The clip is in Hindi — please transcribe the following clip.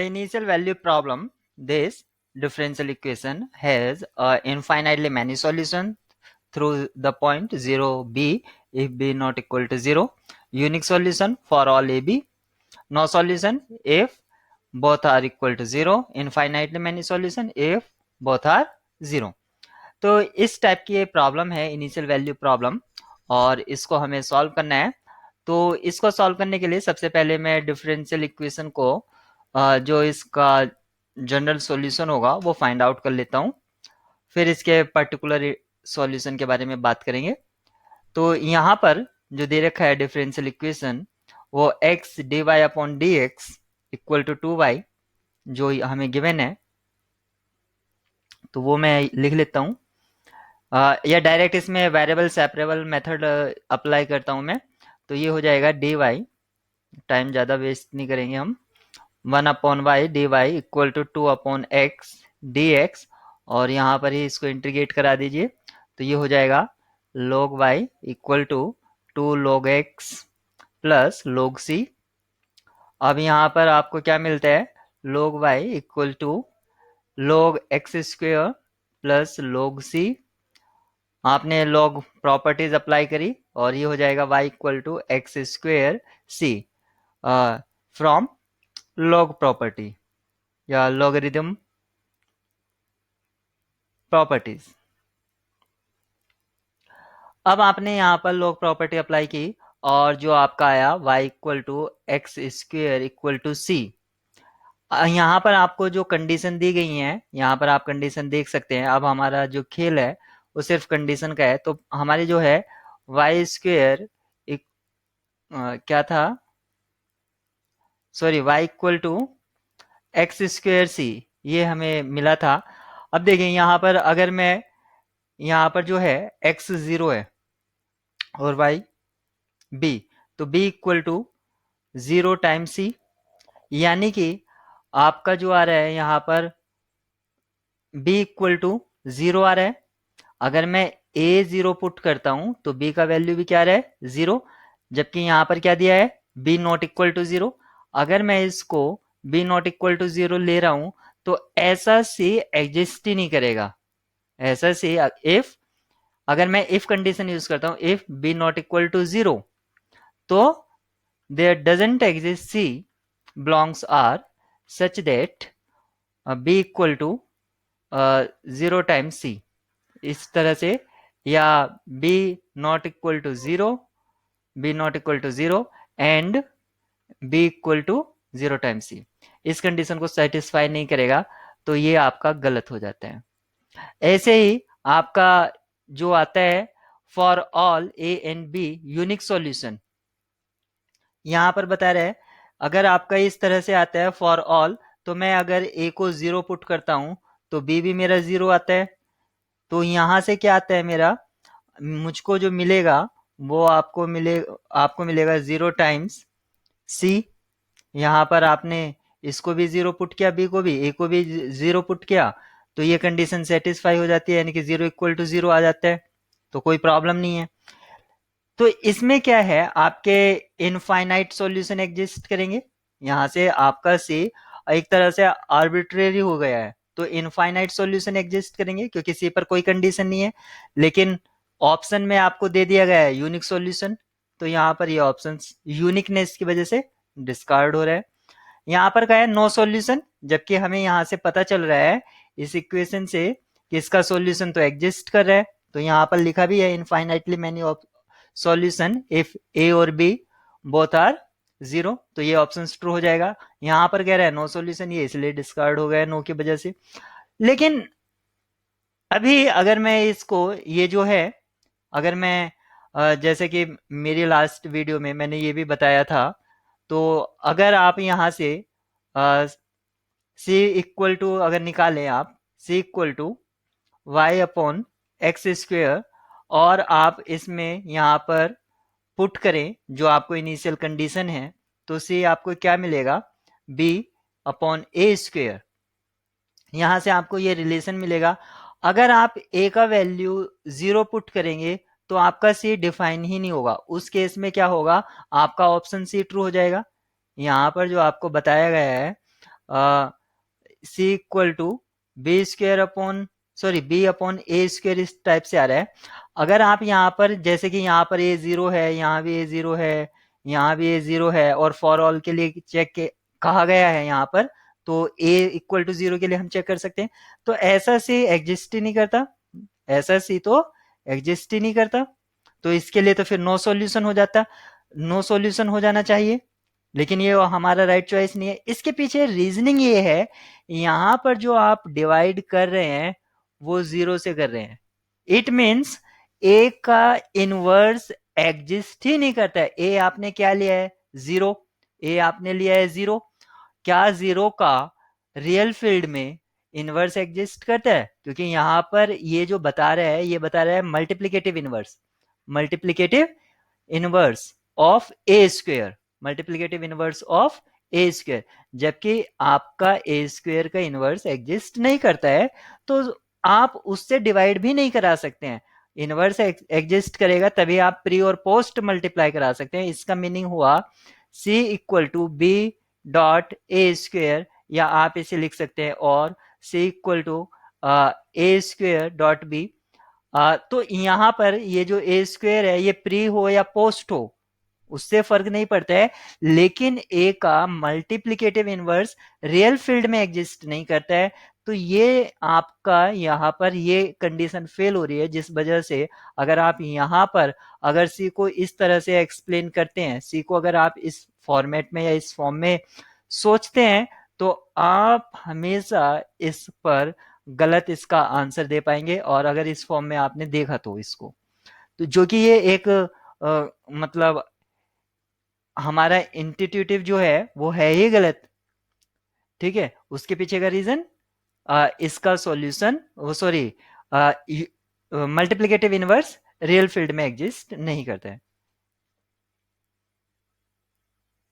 Initial value problem, this differential equation has infinitely many solutions through the point 0 b if b not equal to 0, unique solution for all a b, no solution if both are equal to 0, infinitely many solution if both are 0। तो इस टाइप की ये प्रॉब्लम है इनिशियल वैल्यू प्रॉब्लम, और इसको हमें सॉल्व करना है। तो इसको सॉल्व करने के लिए सबसे पहले मैं डिफरेंशियल इक्वेशन को जो इसका जनरल सॉल्यूशन होगा वो फाइंड आउट कर लेता हूँ, फिर इसके पर्टिकुलर सॉल्यूशन के बारे में बात करेंगे। तो यहाँ पर जो दे रखा है डिफरेंशियल इक्वेशन वो x dy upon D X equal to 2y जो हमें गिवन है, तो वो मैं लिख लेता हूँ। या डायरेक्ट इसमें वेरिएबल सेपरेबल मेथड अप्लाई करता हूँ मैं, तो ये हो जाएगा dy, टाइम ज़्यादा वेस्ट नहीं करेंगे हम, 1 upon Y D Y equal to 2 upon X D X, और यहाँ पर ही इसको इंटीग्रेट करा दीजिए, तो ये हो जाएगा log y equal to 2 log x plus log c। अब यहाँ पर आपको क्या मिलता है, log y equal to log x square plus log c, आपने log प्रॉपर्टीज अप्लाई करी और ये हो जाएगा y equal to x square c from log property या लॉगरिथम प्रॉपर्टीज। अब आपने यहाँ पर log प्रॉपर्टी अप्लाई की और जो आपका आया y equal to x square equal to c. यहाँ पर आपको जो कंडीशन दी गई है, यहाँ पर आप कंडीशन देख सकते हैं। अब हमारा जो खेल है वो सिर्फ कंडीशन का है, तो हमारी जो है वाई स्क्वेयर क्या था, sorry y equal to x square c, ये हमें मिला था। अब देखिए यहाँ पर अगर मैं यहाँ पर जो है x 0 है और y b, तो b इक्वल टू 0 टाइम सी, यानी कि आपका जो आ रहा है यहाँ पर b इक्वल टू 0 आ रहा है। अगर मैं a 0 पुट करता हूं तो b का वैल्यू भी क्या आ रहा है 0, जबकि यहाँ पर क्या दिया है b नॉट इक्वल टू 0। अगर मैं इसको b नॉट इक्वल टू 0 ले रहा हूं तो ऐसा सी एग्जिस्ट ही नहीं करेगा। ऐसा सी इफ, अगर मैं इफ कंडीशन यूज करता हूं if b not equal to 0, तो there doesn't exist c belongs r such that b equal to 0 times c, इस तरह से, या b not equal to 0, b not equal to 0 and b equal to 0 times c, इस कंडीशन को सेटिस्फाई नहीं करेगा, तो ये आपका गलत हो जाता है। ऐसे ही आपका जो आता है for all a and b unique solution, यहाँ पर बता रहे हैं अगर आपका इस तरह से आता है फॉर ऑल, तो मैं अगर a को 0 पुट करता हूं तो b भी मेरा 0 आता है। तो यहां से क्या आता है मेरा, मुझको जो मिलेगा वो आपको मिलेगा 0 टाइम्स c। यहाँ पर आपने इसको भी 0 पुट किया, b को भी, a को भी 0 पुट किया, तो ये कंडीशन सेटिस्फाई हो जाती है, यानी कि 0 इक्वल टू 0 आ जाता है, तो कोई प्रॉब्लम नहीं है। तो इसमें क्या है, आपके इनफाइनाइट सॉल्यूशन एग्जिस्ट करेंगे। यहां से आपका सी एक तरह से आर्बिट्रेरी हो गया है, तो इनफाइनाइट सॉल्यूशन एग्जिस्ट करेंगे क्योंकि सी पर कोई कंडीशन नहीं है, लेकिन ऑप्शन में आपको दे दिया गया है यूनिक सॉल्यूशन, तो यहाँ पर ये ऑप्शन यूनिकनेस की वजह से डिस्कार्ड हो रहा है। यहाँ पर क्या है नो सॉल्यूशन, जबकि हमें यहाँ से पता चल रहा है इस इक्वेशन से कि इसका सॉल्यूशन तो एग्जिस्ट कर रहा है, तो यहाँ पर लिखा भी है इनफाइनाइटली मैनी सॉल्यूशन इफ ए और बी बोथ आर 0, तो ये ऑप्शन ट्रू हो जाएगा। यहां पर कह रहा है नो सॉल्यूशन, ये इसलिए डिस्कार्ड हो गया नो की वजह से। लेकिन अभी अगर मैं इसको, ये जो है, अगर मैं जैसे कि मेरी लास्ट वीडियो में मैंने ये भी बताया था, तो अगर आप यहां से सी इक्वल टू अगर निकालें आप c equal to y upon x square, और आप इसमें यहाँ पर पुट करें जो आपको इनिशियल कंडीशन है, तो सी आपको क्या मिलेगा बी अपॉन ए स्क्वेयर, यहां से आपको ये रिलेशन मिलेगा। अगर आप ए का वैल्यू 0 पुट करेंगे तो आपका सी डिफाइन ही नहीं होगा, उस केस में क्या होगा, आपका ऑप्शन सी ट्रू हो जाएगा। यहाँ पर जो आपको बताया गया है c equal to b square upon sorry b upon a square इस टाइप से आ रहा है। अगर आप यहाँ पर जैसे कि यहाँ पर ए जीरो है, यहाँ भी ए जीरो है, यहाँ भी ए जीरो है और फॉर ऑल के लिए चेक के कहा गया है यहाँ पर, तो ए इक्वल टू जीरो के लिए हम चेक कर सकते हैं। तो ऐसा सी एग्जिस्ट ही नहीं करता, ऐसा सी तो एग्जिस्ट ही नहीं करता, तो इसके लिए तो फिर नो सॉल्यूशन हो जाता, नो सॉल्यूशन हो जाना चाहिए, लेकिन ये हमारा राइट चॉइस नहीं है। इसके पीछे रीजनिंग ये है, यहां पर जो आप डिवाइड कर रहे हैं वो जीरो से कर रहे हैं, इट मीन्स ए का इनवर्स एग्जिस्ट ही नहीं करता है। ए आपने क्या लिया है, जीरो, ए आपने लिया है जीरो, क्या जीरो का रियल फील्ड में इनवर्स एग्जिस्ट करता है? क्योंकि यहां पर ये जो बता रहा है, ये बता रहा है multiplicative inverse, multiplicative inverse of A square, multiplicative inverse of A square, जबकि आपका ए स्क्वेयर का इनवर्स एग्जिस्ट नहीं करता है, तो आप उससे डिवाइड भी नहीं करा सकते हैं। इनवर्स एग्जिस्ट करेगा तभी आप प्री और पोस्ट मल्टीप्लाई करा सकते हैं। इसका मीनिंग हुआ c equal to B dot A square, या आप इसे लिख सकते हैं और c equal to A square dot B. तो यहां पर ये जो ए स्क्वेयर है ये प्री हो या पोस्ट हो उससे फर्क नहीं पड़ता है, लेकिन ए का मल्टीप्लीकेटिव इनवर्स रियल फील्ड में एग्जिस्ट नहीं करता है। तो ये आपका यहां पर ये कंडीशन फेल हो रही है, जिस वजह से अगर आप यहां पर अगर सी को इस तरह से एक्सप्लेन करते हैं, सी को अगर आप इस फॉर्मेट में या इस फॉर्म में सोचते हैं, तो आप हमेशा इस पर गलत इसका आंसर दे पाएंगे। और अगर इस फॉर्म में आपने देखा तो इसको, तो जो कि ये एक मतलब हमारा इंट्यूटिव जो है वो है ही गलत, ठीक है। उसके पीछे का रीजन इसका सॉल्यूशन वो sorry multiplicative inverse real field में एग्जिस्ट नहीं करता है।